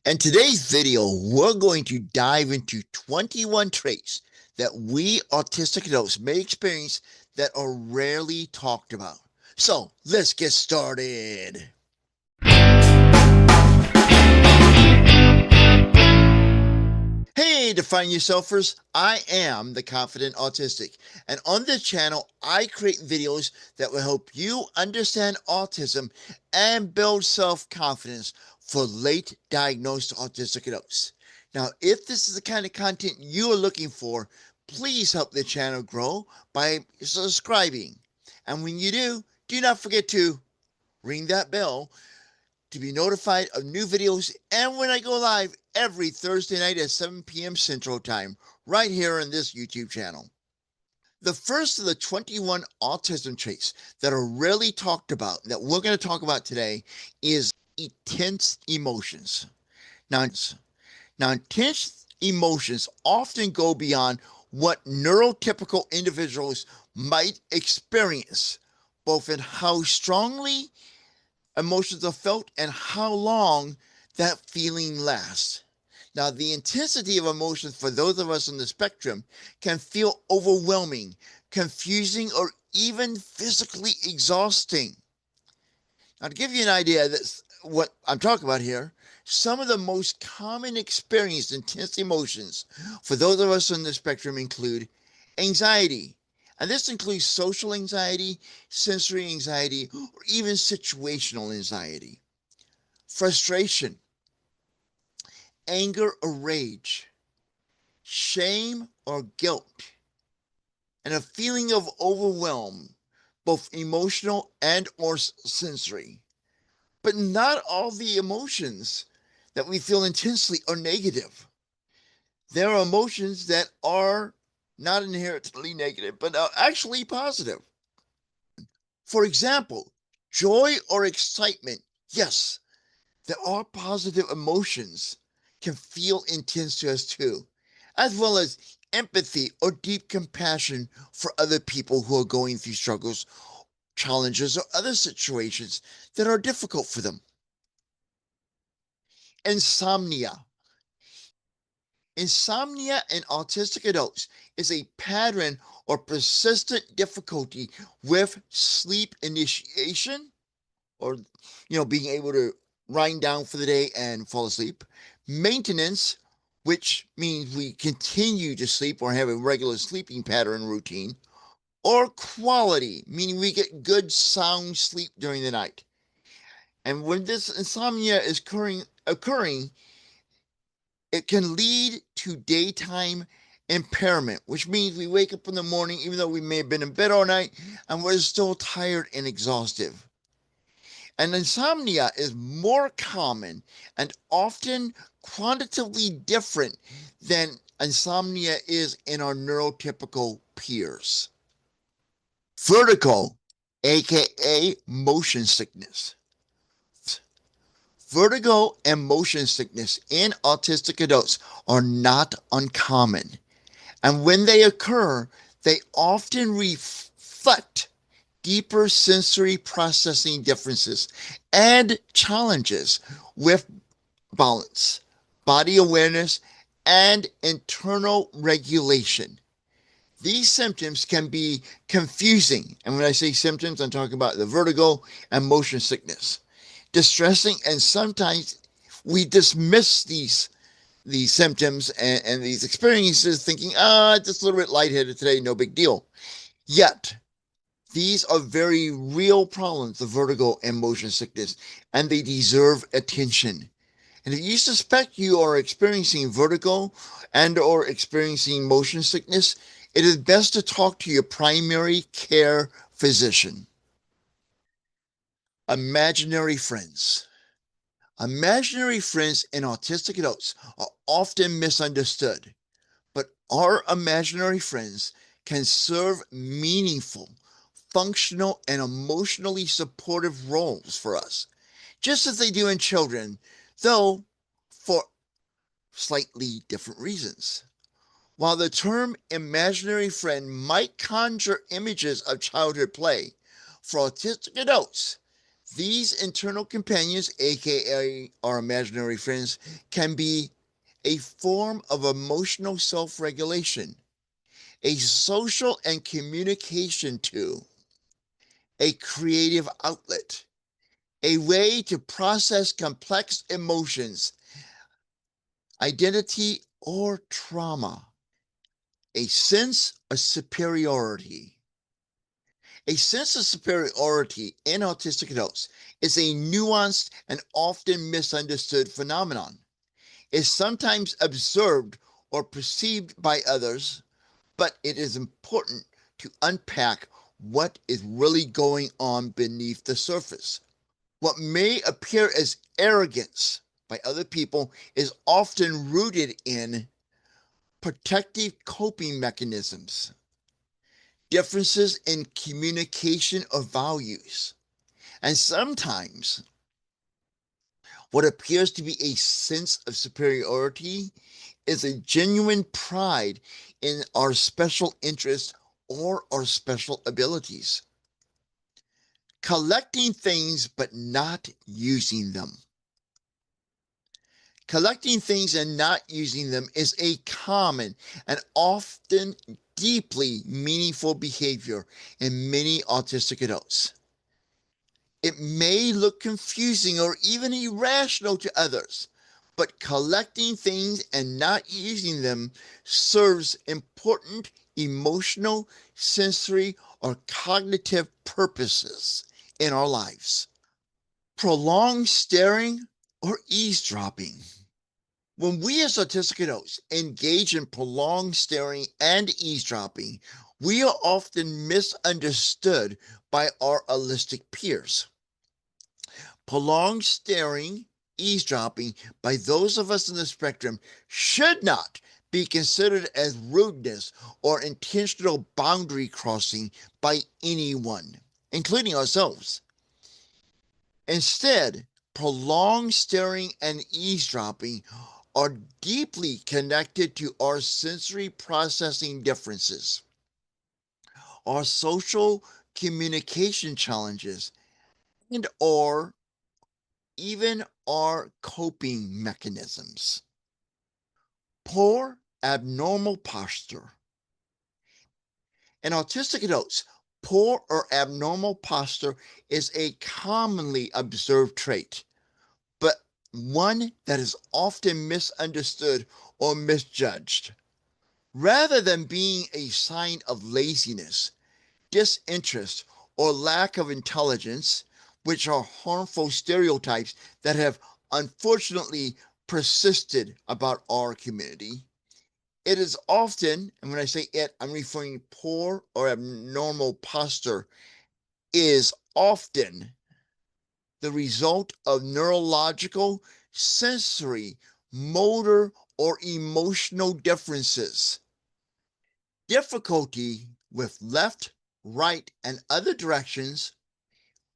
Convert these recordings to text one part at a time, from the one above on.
In today's video, we're going to dive into 21 traits that we autistic adults may experience that are rarely talked about. So let's get started. Hey, Define Yourselfers, I am the Confident Autistic, and on this channel, I create videos that will help you understand autism and build self-confidence for late diagnosed autistic adults. Now, if this is the kind of content you are looking for, please help the channel grow by subscribing. And when you do not forget to ring that bell to be notified of new videos and when I go live every Thursday night at 7 p.m. Central Time, right here on this YouTube channel. The first of the 21 autism traits that are rarely talked about, that we're going to talk about today, is intense emotions. Now, intense emotions often go beyond what neurotypical individuals might experience, both in how strongly emotions are felt and how long that feeling lasts. Now, the intensity of emotions for those of us on the spectrum can feel overwhelming, confusing, or even physically exhausting. Now, to give you an idea, that's what I'm talking about here. Some of the most common experienced intense emotions for those of us on the spectrum include anxiety, and this includes social anxiety, sensory anxiety, or even situational anxiety, frustration, anger or rage, shame or guilt, and a feeling of overwhelm, both emotional and or sensory. But not all the emotions that we feel intensely are negative. There are emotions that are not inherently negative, but are actually positive. For example, joy or excitement. Yes, there are positive emotions can feel intense to us too, as well as empathy or deep compassion for other people who are going through struggles, challenges, or other situations that are difficult for them. Insomnia. Insomnia in autistic adults is a pattern or persistent difficulty with sleep initiation, or being able to wind down for the day and fall asleep, maintenance, which means we continue to sleep or have a regular sleeping pattern routine, or quality, meaning we get good sound sleep during the night. And when this insomnia is occurring, it can lead to daytime impairment, which means we wake up in the morning even though we may have been in bed all night and we're still tired and exhausted. And insomnia is more common and often quantitatively different than insomnia is in our neurotypical peers. Vertigo, aka motion sickness. Vertigo and motion sickness in autistic adults are not uncommon. And when they occur, they often reflect deeper sensory processing differences and challenges with balance, body awareness, and internal regulation. These symptoms can be confusing. And when I say symptoms, I'm talking about the vertigo and motion sickness. Distressing, and sometimes we dismiss these symptoms and these experiences thinking, just a little bit lightheaded today, no big deal. Yet, these are very real problems, the vertigo and motion sickness, and they deserve attention. And if you suspect you are experiencing vertigo and or experiencing motion sickness, it is best to talk to your primary care physician. Imaginary friends. Imaginary friends in autistic adults are often misunderstood, but our imaginary friends can serve meaningful, functional, and emotionally supportive roles for us, just as they do in children, though for slightly different reasons. While the term imaginary friend might conjure images of childhood play, for autistic adults, These internal companions, aka our imaginary friends, can be a form of emotional self-regulation, a social and communication tool, a creative outlet, a way to process complex emotions, identity, or trauma, a sense of superiority. A sense of superiority in autistic adults is a nuanced and often misunderstood phenomenon. It's sometimes observed or perceived by others, but it is important to unpack what is really going on beneath the surface. What may appear as arrogance by other people is often rooted in protective coping mechanisms, differences in communication of values, and sometimes what appears to be a sense of superiority is a genuine pride in our special interests or our special abilities. Collecting things but not using them. Collecting things and not using them is a common and often deeply meaningful behavior in many autistic adults. It may look confusing or even irrational to others, but collecting things and not using them serves important emotional, sensory, or cognitive purposes in our lives. Prolonged staring or eavesdropping. When we as autistic adults engage in prolonged staring and eavesdropping, we are often misunderstood by our autistic peers. Prolonged staring, eavesdropping by those of us in the spectrum should not be considered as rudeness or intentional boundary crossing by anyone, including ourselves. Instead, prolonged staring and eavesdropping are deeply connected to our sensory processing differences, our social communication challenges, and or even our coping mechanisms. Poor abnormal posture. In autistic adults, poor or abnormal posture is a commonly observed trait, but one that is often misunderstood or misjudged. Rather than being a sign of laziness, disinterest, or lack of intelligence, which are harmful stereotypes that have unfortunately persisted about our community, it is often, and when I say it, I'm referring poor or abnormal posture, is often the result of neurological, sensory, motor, or emotional differences. Difficulty with left, right, and other directions,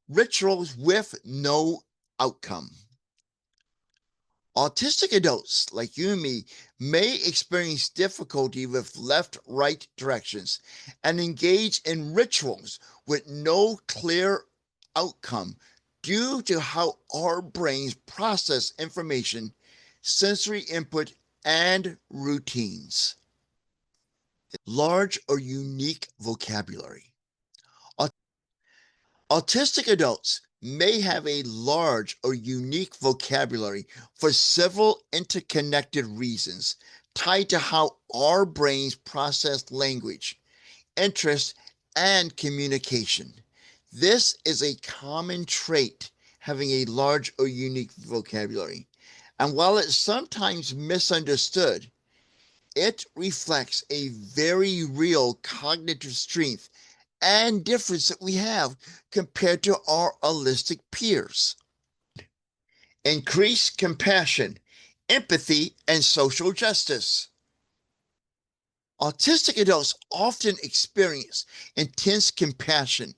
rituals with no outcome. Autistic adults like you and me may experience difficulty with left-right directions and engage in rituals with no clear outcome due to how our brains process information, sensory input, and routines. Large or unique vocabulary. Autistic adults may have a large or unique vocabulary for several interconnected reasons tied to how our brains process language, interest, and communication. This is a common trait, having a large or unique vocabulary. And while it's sometimes misunderstood, it reflects a very real cognitive strength and difference that we have compared to our holistic peers. Increase compassion, empathy, and social justice. Autistic adults often experience intense compassion,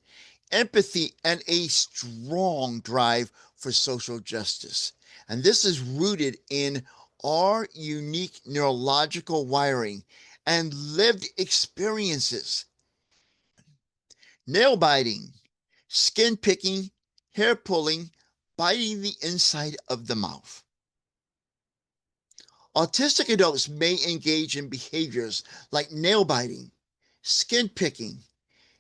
empathy, and a strong drive for social justice. And this is rooted in our unique neurological wiring and lived experiences. Nail biting, skin picking, hair pulling, biting the inside of the mouth. Autistic adults may engage in behaviors like nail biting, skin picking,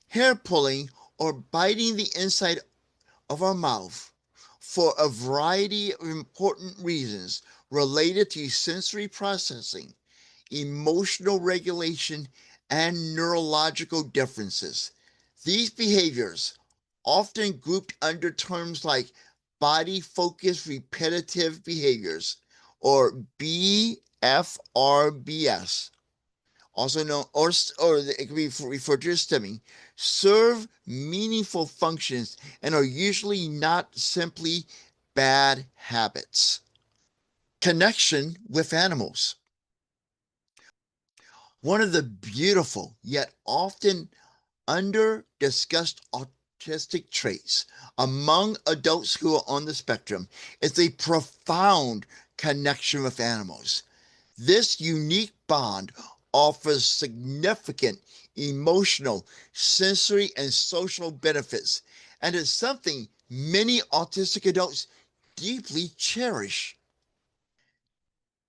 hair pulling, or biting the inside of our mouth for a variety of important reasons related to sensory processing, emotional regulation, and neurological differences. These behaviors, often grouped under terms like body focused repetitive behaviors or BFRBS, also known, or it can be referred to as stimming, serve meaningful functions and are usually not simply bad habits. Connection with animals. One of the beautiful yet often under-discussed autistic traits among adults who are on the spectrum is a profound connection with animals. This unique bond offers significant emotional, sensory, and social benefits, and is something many autistic adults deeply cherish.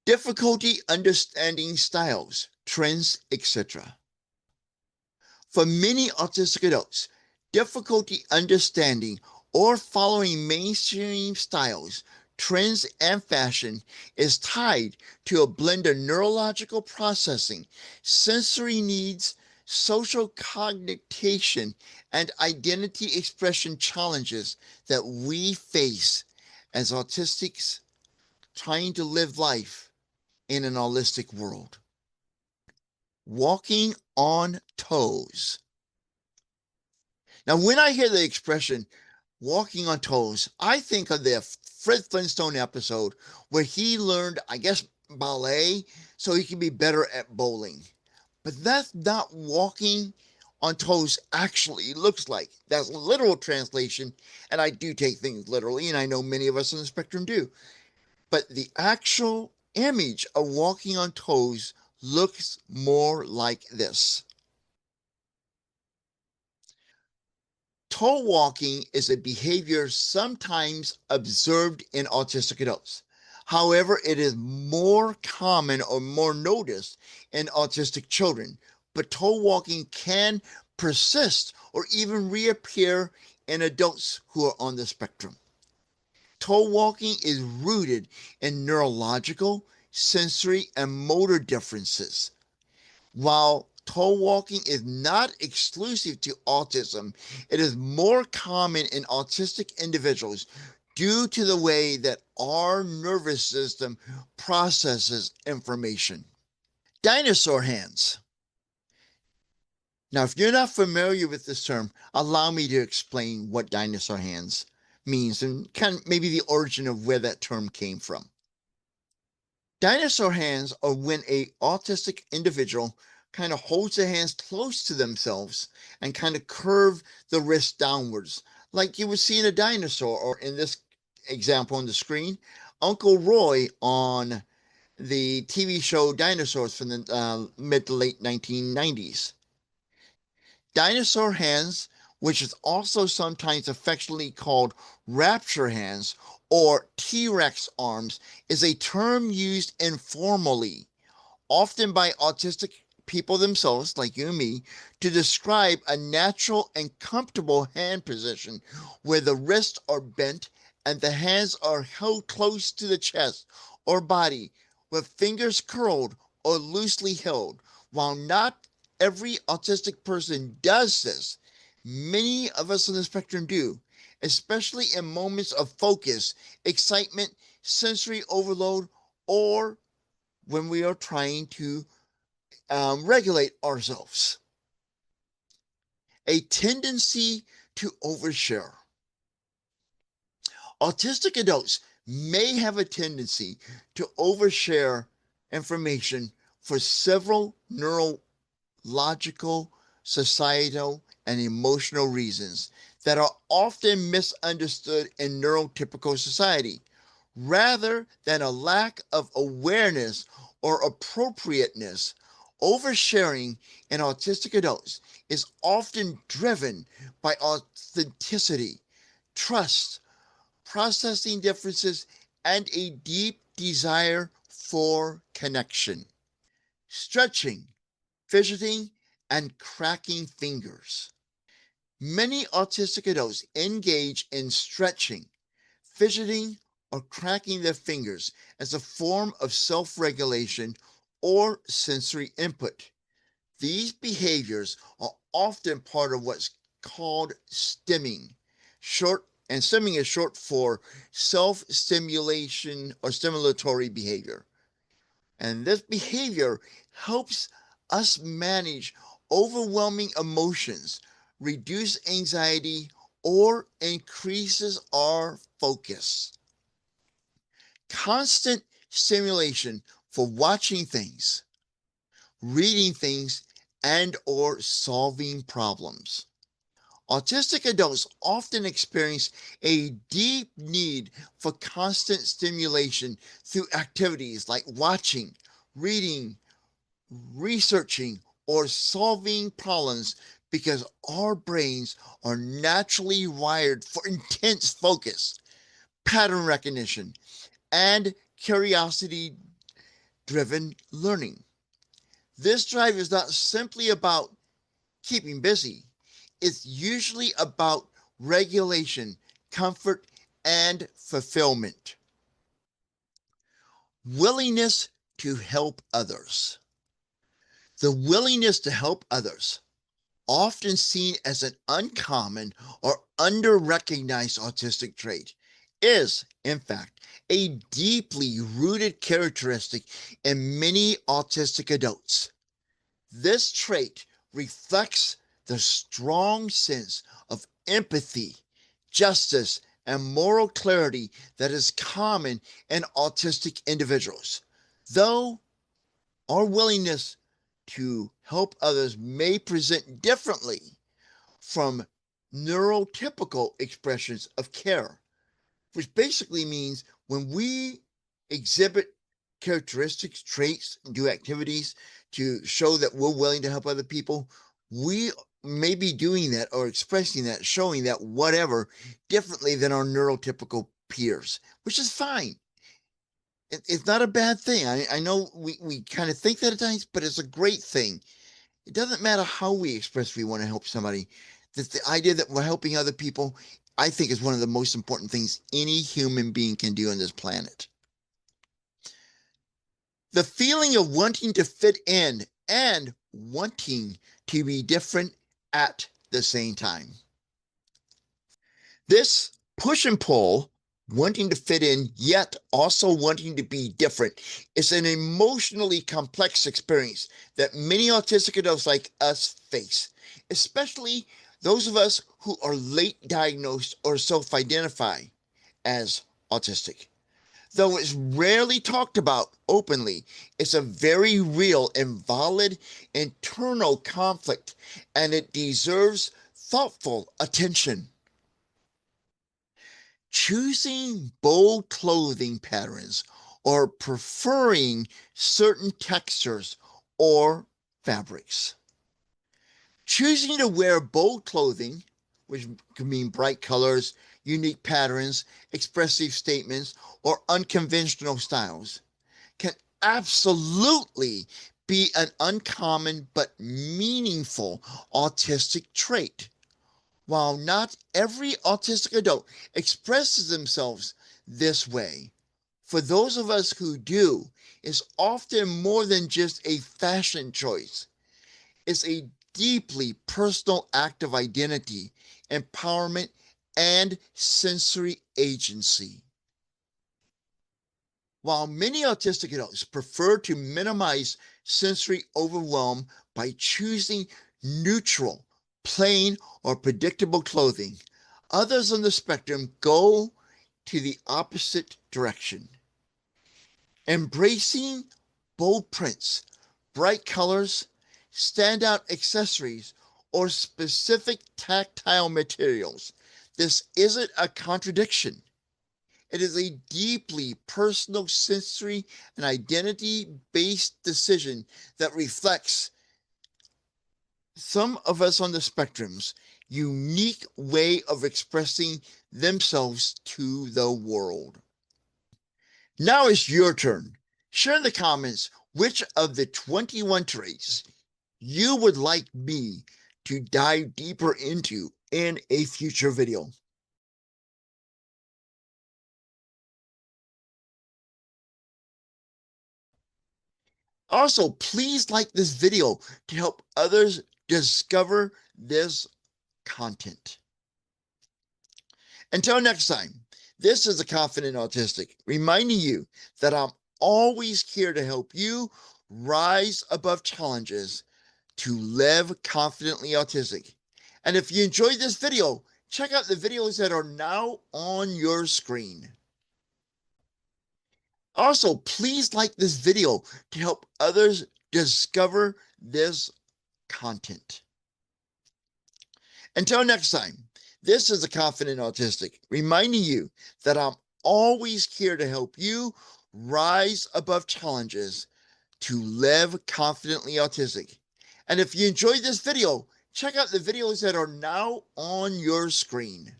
Difficulty understanding styles, trends, etc. For many autistic adults, difficulty understanding or following mainstream styles, trends, and fashion is tied to a blend of neurological processing, sensory needs, social cognition, and identity expression challenges that we face as autistics trying to live life in an holistic world. Walking on toes. Now, when I hear the expression walking on toes, I think of the Fred Flintstone episode where he learned, I guess, ballet so he can be better at bowling. But that's not walking on toes actually looks like. That's a literal translation, and I do take things literally, and I know many of us on the spectrum do. But the actual image of walking on toes looks more like this. Toe walking is a behavior sometimes observed in autistic adults. However, it is more common or more noticed in autistic children, but toe walking can persist or even reappear in adults who are on the spectrum. Toe walking is rooted in neurological, sensory, and motor differences. While toe walking is not exclusive to autism, it is more common in autistic individuals due to the way that our nervous system processes information. Dinosaur hands. Now, if you're not familiar with this term, allow me to explain what dinosaur hands means and kind of maybe the origin of where that term came from. Dinosaur hands are when a autistic individual kind of holds their hands close to themselves and kind of curve the wrist downwards, like you would see in a dinosaur, or in this example on the screen, Uncle Roy on the TV show Dinosaurs from the mid to late 1990s. Dinosaur hands, which is also sometimes affectionately called rapture hands or T-Rex arms, is a term used informally, often by autistic people themselves, like you and me, to describe a natural and comfortable hand position where the wrists are bent and the hands are held close to the chest or body with fingers curled or loosely held. While not every autistic person does this, many of us on the spectrum do, especially in moments of focus, excitement, sensory overload, or when we are trying to regulate ourselves. A tendency to overshare. Autistic adults may have a tendency to overshare information for several neurological, societal, and emotional reasons that are often misunderstood in neurotypical society, rather than a lack of awareness or appropriateness. Oversharing in autistic adults is often driven by authenticity, trust, processing differences, and a deep desire for connection. Stretching, fidgeting, and cracking fingers. Many autistic adults engage in stretching, fidgeting, or cracking their fingers as a form of self-regulation or sensory input. These behaviors are often part of what's called stimming. Stimming is short for self-stimulation or stimulatory behavior. And this behavior helps us manage overwhelming emotions, reduce anxiety, or increases our focus. Constant stimulation for watching things, reading things, and or solving problems. Autistic adults often experience a deep need for constant stimulation through activities like watching, reading, researching, or solving problems because our brains are naturally wired for intense focus, pattern recognition, and curiosity-driven learning. This drive is not simply about keeping busy. It's usually about regulation, comfort, and fulfillment. Willingness to help others. The willingness to help others, often seen as an uncommon or under-recognized autistic trait, is, in fact, a deeply rooted characteristic in many autistic adults. This trait reflects the strong sense of empathy, justice, and moral clarity that is common in autistic individuals. Though our willingness to help others may present differently from neurotypical expressions of care, which basically means when we exhibit characteristics, traits, do activities to show that we're willing to help other people, we may be doing that or expressing that, showing that whatever differently than our neurotypical peers, which is fine. It's not a bad thing. I know we kind of think that at times, but it's a great thing. It doesn't matter how we express we want to help somebody. The idea that we're helping other people, I think, is one of the most important things any human being can do on this planet. The feeling of wanting to fit in and wanting to be different at the same time. This push and pull, wanting to fit in, yet also wanting to be different, is an emotionally complex experience that many autistic adults like us face, especially those of us who are late diagnosed or self-identify as autistic. Though it's rarely talked about openly, it's a very real and valid internal conflict, and it deserves thoughtful attention. Choosing bold clothing patterns or preferring certain textures or fabrics. Choosing to wear bold clothing, which can mean bright colors, unique patterns, expressive statements, or unconventional styles, can absolutely be an uncommon but meaningful autistic trait. While not every autistic adult expresses themselves this way, for those of us who do, it's often more than just a fashion choice. It's a deeply personal act of identity, empowerment, and sensory agency. While many autistic adults prefer to minimize sensory overwhelm by choosing neutral, plain, or predictable clothing, others on the spectrum go to the opposite direction. Embracing bold prints, bright colors, standout accessories, or specific tactile materials. This isn't a contradiction. It is a deeply personal sensory and identity-based decision that reflects some of us on the spectrum's unique way of expressing themselves to the world. Now it's your turn. Share in the comments which of the 21 traits you would like me to dive deeper into in a future video. Also, please like this video to help others discover this content. Until next time, this is the Confident Autistic, reminding you that I'm always here to help you rise above challenges to live confidently autistic. And if you enjoyed this video, check out the videos that are now on your screen. Also, please like this video to help others discover this content. Until next time, this is the Confident Autistic, reminding you that I'm always here to help you rise above challenges to live confidently autistic. And if you enjoyed this video, check out the videos that are now on your screen.